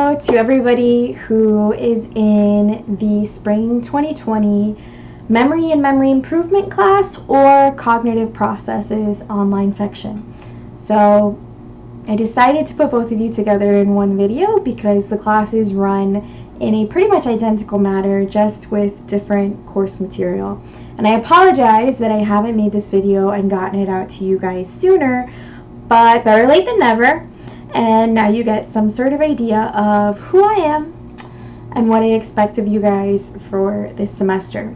hello to everybody who is in the spring 2020 memory and memory improvement class or cognitive processes online section. So I decided to put both of you together in one video because the classes run in a pretty much identical manner, just with different course material. And I apologize that I haven't made this video and gotten it out to you guys sooner, but better late than never. And now you get some sort of idea of who I am and what I expect of you guys for this semester.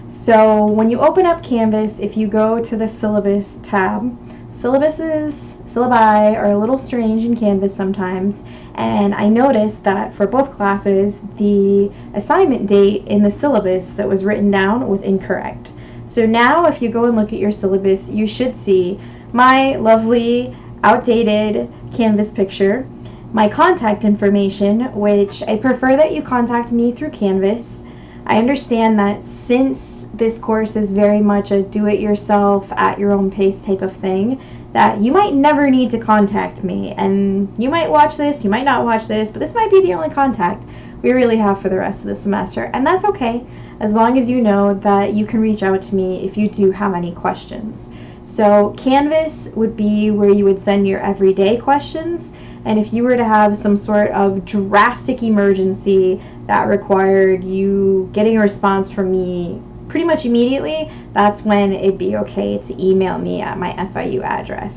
So when you open up Canvas, if you go to the syllabus tab, syllabi are a little strange in Canvas sometimes, and I noticed that for both classes the assignment date in the syllabus that was written down was incorrect. So now if you go and look at your syllabus, you should see my lovely outdated Canvas picture, my contact information, which I prefer that you contact me through Canvas. I understand that since this course is very much a do-it-yourself, at your own pace type of thing, that you might never need to contact me, and you might watch this, you might not watch this, but this might be the only contact we really have for the rest of the semester, and that's okay, as long as you know that you can reach out to me if you do have any questions. So Canvas would be where you would send your everyday questions, and if you were to have some sort of drastic emergency that required you getting a response from me pretty much immediately, that's when it'd be okay to email me at my FIU address.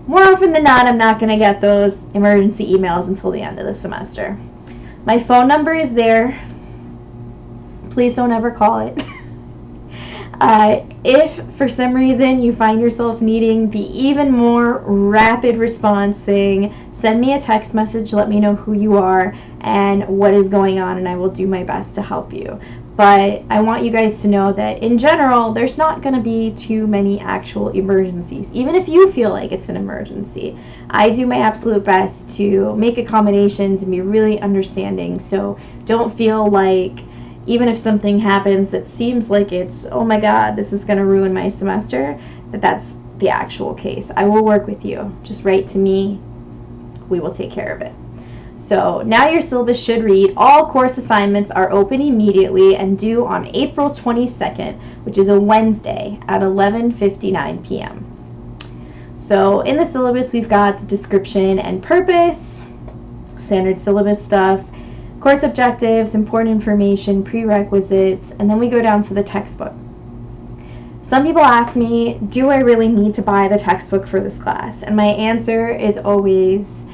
More often than not, I'm not going to get those emergency emails until the end of the semester. My phone number is there. Please don't ever call it. If for some reason you find yourself needing the even more rapid response thing, send me a text message, let me know who you are and what is going on, and I will do my best to help you. But I want you guys to know that in general, there's not going to be too many actual emergencies. Even if you feel like it's an emergency, I do my absolute best to make accommodations and be really understanding. So don't feel like, even if something happens that seems like it's, oh my god, this is going to ruin my semester, that's the actual case. I will work with you. Just write to me. We will take care of it. So now your syllabus should read, all course assignments are open immediately and due on April 22nd, which is a Wednesday at 11:59 p.m. So in the syllabus, we've got the description and purpose, standard syllabus stuff, course objectives, important information, prerequisites, and then we go down to the textbook. Some people ask me, do I really need to buy the textbook for this class? And my answer is always,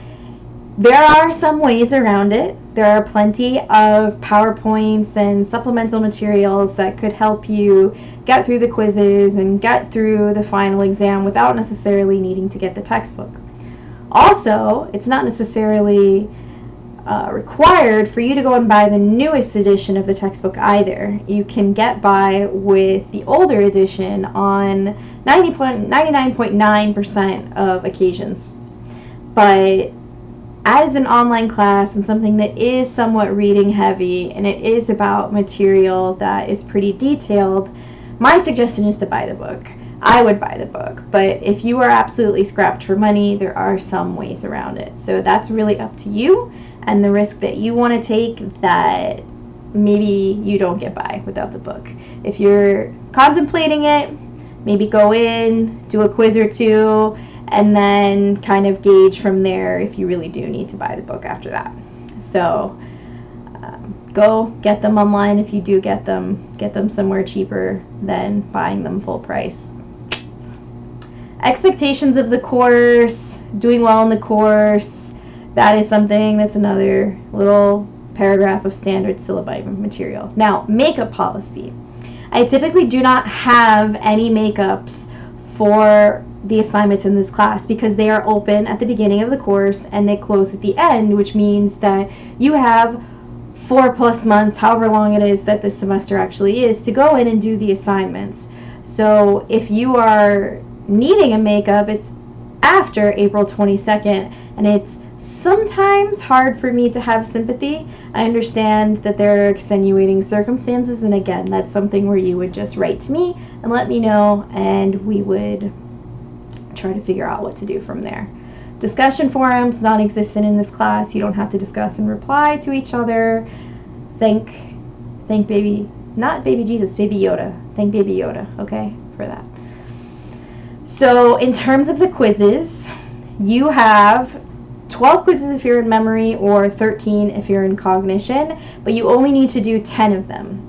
there are some ways around it. There are plenty of PowerPoints and supplemental materials that could help you get through the quizzes and get through the final exam without necessarily needing to get the textbook. Also, it's not necessarily required for you to go and buy the newest edition of the textbook either. You can get by with the older edition on 99.9% of occasions. But as an online class and something that is somewhat reading heavy and it is about material that is pretty detailed, my suggestion is to buy the book. I would buy the book, but if you are absolutely scrapped for money, there are some ways around it. So that's really up to you and the risk that you want to take that maybe you don't get by without the book. If you're contemplating it, maybe go in, do a quiz or two, and then kind of gauge from there if you really do need to buy the book after that. So go get them online. If you do get them somewhere cheaper than buying them full price. Expectations of the course, doing well in the course, that is something that's another little paragraph of standard syllabi material. Now, makeup policy. I typically do not have any makeups for the assignments in this class because they are open at the beginning of the course and they close at the end, which means that you have 4+ months, however long it is that this semester actually is, to go in and do the assignments. So if you are needing a makeup, it's after April 22nd, and it's sometimes hard for me to have sympathy. I understand that there are extenuating circumstances, and again, that's something where you would just write to me and let me know, and we would try to figure out what to do from there. Discussion forums, non-existent in this class. You don't have to discuss and reply to each other. Thank baby, not baby Jesus, baby Yoda. Thank baby Yoda, okay, for that. So in terms of the quizzes, you have 12 quizzes if you're in memory or 13 if you're in cognition, but you only need to do 10 of them.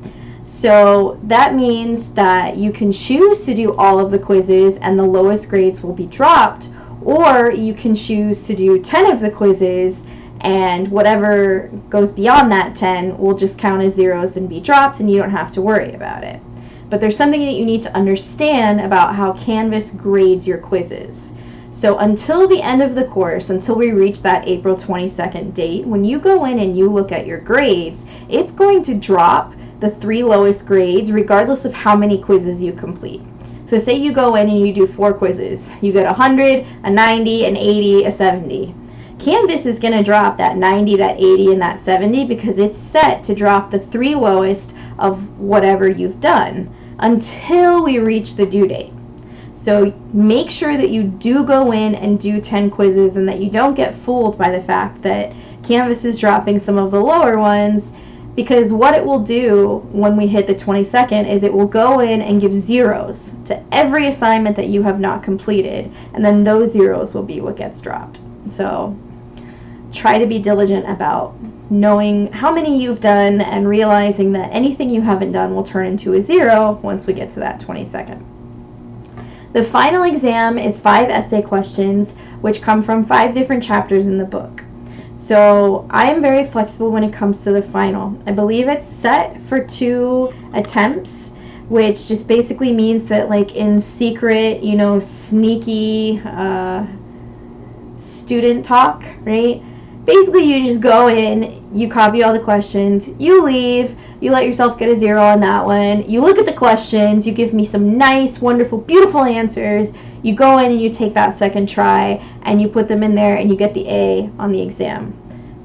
So that means that you can choose to do all of the quizzes and the lowest grades will be dropped, or you can choose to do 10 of the quizzes and whatever goes beyond that 10 will just count as zeros and be dropped and you don't have to worry about it. But there's something that you need to understand about how Canvas grades your quizzes. So until the end of the course, until we reach that April 22nd date, when you go in and you look at your grades, it's going to drop the 3 lowest grades regardless of how many quizzes you complete. So say you go in and you do 4 quizzes. You get 100, a 90, an 80, a 70. Canvas is going to drop that 90, that 80, and that 70 because it's set to drop the 3 lowest of whatever you've done until we reach the due date. So make sure that you do go in and do 10 quizzes and that you don't get fooled by the fact that Canvas is dropping some of the lower ones, because what it will do when we hit the 22nd is it will go in and give zeros to every assignment that you have not completed, and then those zeros will be what gets dropped. So try to be diligent about knowing how many you've done and realizing that anything you haven't done will turn into a 0 once we get to that 22nd. The final exam is 5 essay questions, which come from 5 different chapters in the book. So I am very flexible when it comes to the final. I believe it's set for 2 attempts, which just basically means that, like, in secret, you know, sneaky student talk, right? Basically, you just go in, you copy all the questions, you leave, you let yourself get a 0 on that one, you look at the questions, you give me some nice, wonderful, beautiful answers, you go in and you take that second try, and you put them in there, and you get the A on the exam.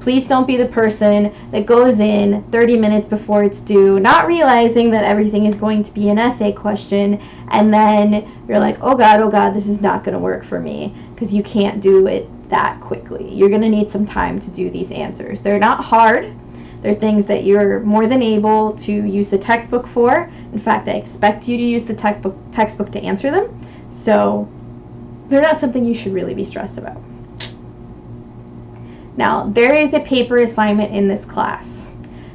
Please don't be the person that goes in 30 minutes before it's due, not realizing that everything is going to be an essay question, and then you're like, oh God, this is not going to work for me, because you can't do it that quickly. You're going to need some time to do these answers. They're not hard. They're things that you're more than able to use the textbook for. In fact, I expect you to use the textbook to answer them. So they're not something you should really be stressed about. Now, there is a paper assignment in this class.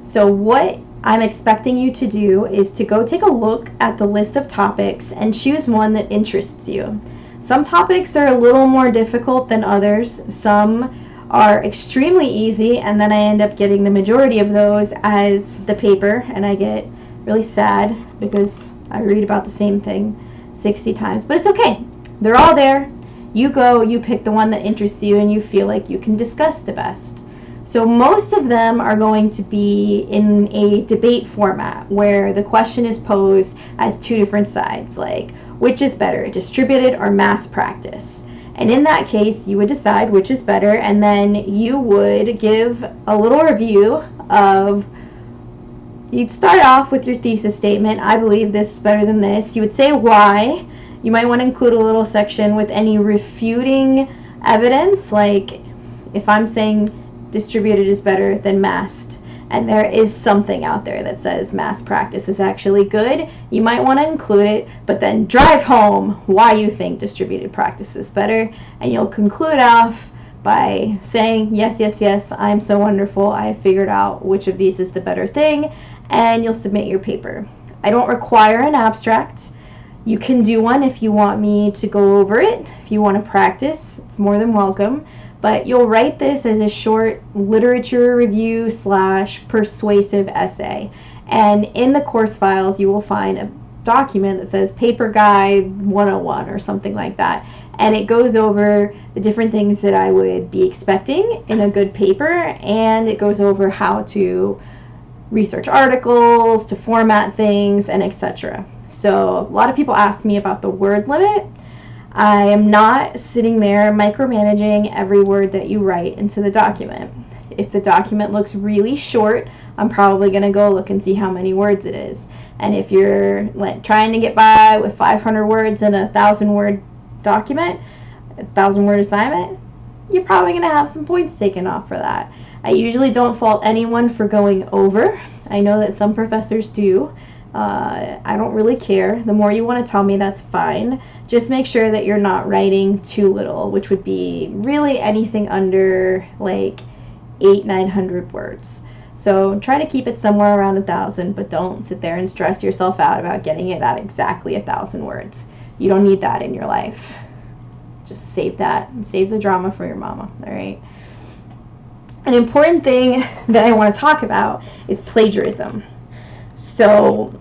So what I'm expecting you to do is to go take a look at the list of topics and choose one that interests you. Some topics are a little more difficult than others. Some are extremely easy, and then I end up getting the majority of those as the paper, and I get really sad because I read about the same thing 60 times. But it's okay. They're all there. You go, you pick the one that interests you and you feel like you can discuss the best. So most of them are going to be in a debate format where the question is posed as 2 different sides, like which is better, distributed or mass practice? And in that case, you would decide which is better, and then you would give a little review of, you'd start off with your thesis statement. I believe this is better than this. You would say why. You might want to include a little section with any refuting evidence, like if I'm saying distributed is better than massed, and there is something out there that says mass practice is actually good, you might want to include it, but then drive home why you think distributed practice is better, and you'll conclude off by saying, yes, I'm so wonderful, I have figured out which of these is the better thing, and you'll submit your paper. I don't require an abstract. You can do one if you want me to go over it. If you want to practice, it's more than welcome. But you'll write this as a short literature review / persuasive essay. And in the course files, you will find a document that says Paper Guide 101 or something like that. And it goes over the different things that I would be expecting in a good paper, and it goes over how to research articles, to format things, and etc. So a lot of people ask me about the word limit. I am not sitting there micromanaging every word that you write into the document. If the document looks really short, I'm probably going to go look and see how many words it is. And if you're trying to get by with 500 words in a 1,000 word document, a 1,000 word assignment, you're probably going to have some points taken off for that. I usually don't fault anyone for going over. I know that some professors do. I don't really care. The more you want to tell me, that's fine. Just make sure that you're not writing too little, which would be really anything under like 800-900 words. So try to keep it somewhere around 1,000, but don't sit there and stress yourself out about getting it at exactly 1,000 words. You don't need that in your life. Just save that. Save the drama for your mama, all right? An important thing that I want to talk about is plagiarism. So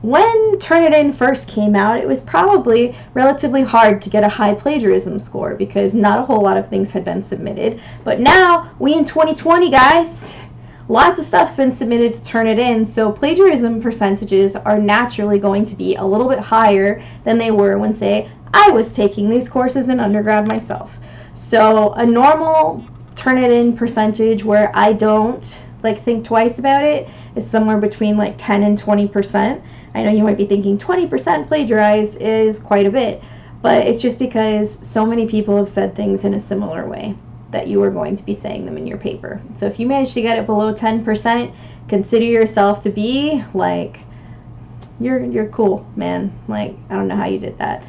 when Turnitin first came out, it was probably relatively hard to get a high plagiarism score because not a whole lot of things had been submitted. But now, we in 2020, guys, lots of stuff's been submitted to Turnitin, so plagiarism percentages are naturally going to be a little bit higher than they were when, say, I was taking these courses in undergrad myself. So a normal Turnitin percentage where I don't think twice about it is somewhere between like 10 and 20%. I know you might be thinking 20% plagiarized is quite a bit, but it's just because so many people have said things in a similar way that you are going to be saying them in your paper. So if you manage to get it below 10%, consider yourself to be like, you're cool, man. Like, I don't know how you did that.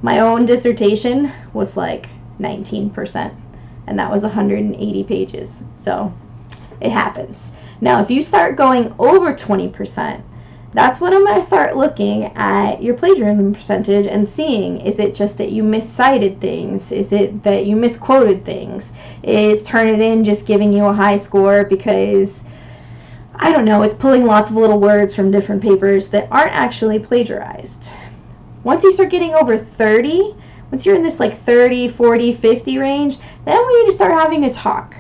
My own dissertation was like 19%, and that was 180 pages. So it happens. Now, if you start going over 20%, that's when I'm going to start looking at your plagiarism percentage and seeing, is it just that you miscited things? Is it that you misquoted things? Is Turnitin just giving you a high score because, I don't know, it's pulling lots of little words from different papers that aren't actually plagiarized? Once you start getting over 30, once you're in this like 30, 40, 50 range, then we need to start having a talk.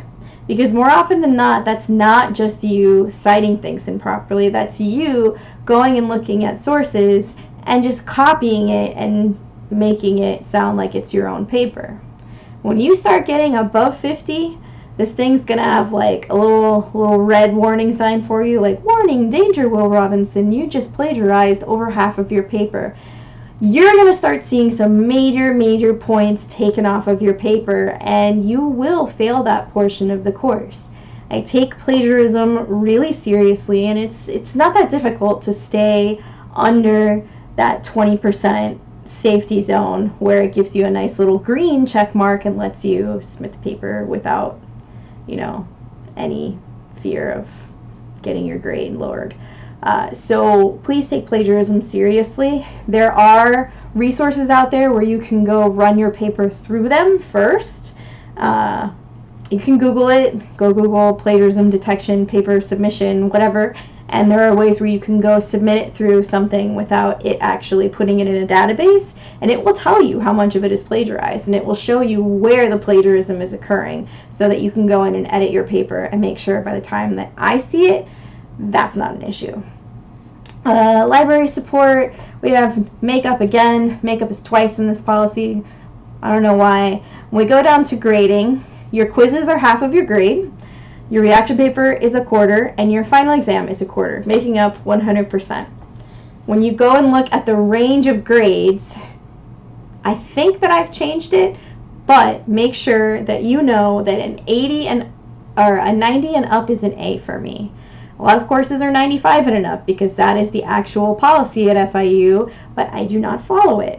Because more often than not, that's not just you citing things improperly. That's you going and looking at sources and just copying it and making it sound like it's your own paper. When you start getting above 50, this thing's going to have like a little red warning sign for you, like, warning, danger, Will Robinson, you just plagiarized over half of your paper. You're going to start seeing some major points taken off of your paper, and you will fail that portion of the course. I take plagiarism really seriously, and it's not that difficult to stay under that 20% safety zone where it gives you a nice little green check mark and lets you submit the paper without, any fear of getting your grade lowered. So please take plagiarism seriously. There are resources out there where you can go run your paper through them first. You can Google it. Go Google plagiarism detection, paper submission, whatever. And there are ways where you can go submit it through something without it actually putting it in a database. And it will tell you how much of it is plagiarized. And it will show you where the plagiarism is occurring so that you can go in and edit your paper and make sure by the time that I see it, that's not an issue. Library support, we have makeup again. Makeup is twice in this policy. I don't know why. When we go down to grading, your quizzes are half of your grade, your reaction paper is a quarter, and your final exam is a quarter, making up 100%. When you go and look at the range of grades, I think that I've changed it, but make sure that you know that an 80 or a 90 and up is an A for me. A lot of courses are 95 and up because that is the actual policy at FIU, but I do not follow it.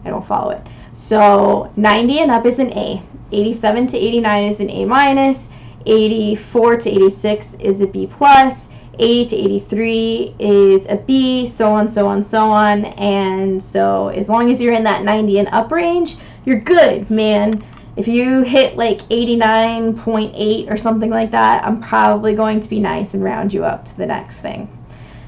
I don't follow it. So 90 and up is an A. 87 to 89 is an A minus. 84 to 86 is a B plus. 80 to 83 is a B, so on, so on, so on. And so as long as you're in that 90 and up range, you're good, man. If you hit like 89.8 or something like that, I'm probably going to be nice and round you up to the next thing.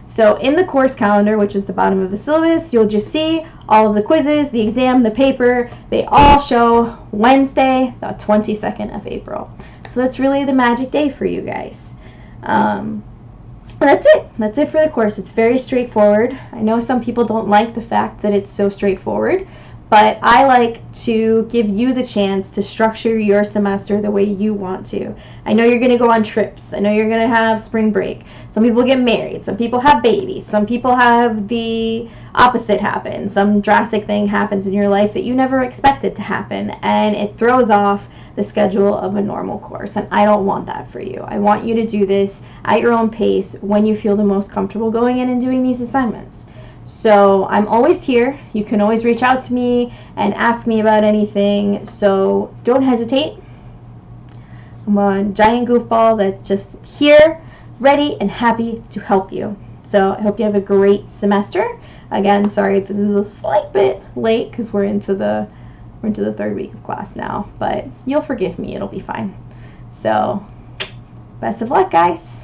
So in the course calendar, which is the bottom of the syllabus, you'll just see all of the quizzes, the exam, the paper. They all show Wednesday, the 22nd of April. So that's really the magic day for you guys. That's it. That's it for the course. It's very straightforward. I know some people don't like the fact that it's so straightforward, but I like to give you the chance to structure your semester the way you want to. I know you're going to go on trips. I know you're going to have spring break. Some people get married. Some people have babies. Some people have the opposite happen. Some drastic thing happens in your life that you never expected to happen, and it throws off the schedule of a normal course, and I don't want that for you. I want you to do this at your own pace when you feel the most comfortable going in and doing these assignments. So I'm always here. You can always reach out to me and ask me about anything, so don't hesitate. I'm a giant goofball that's just here, ready and happy to help you. So I hope you have a great semester. Again, sorry this is a slight bit late because we're into the third week of class now, but you'll forgive me, it'll be fine. So best of luck, guys.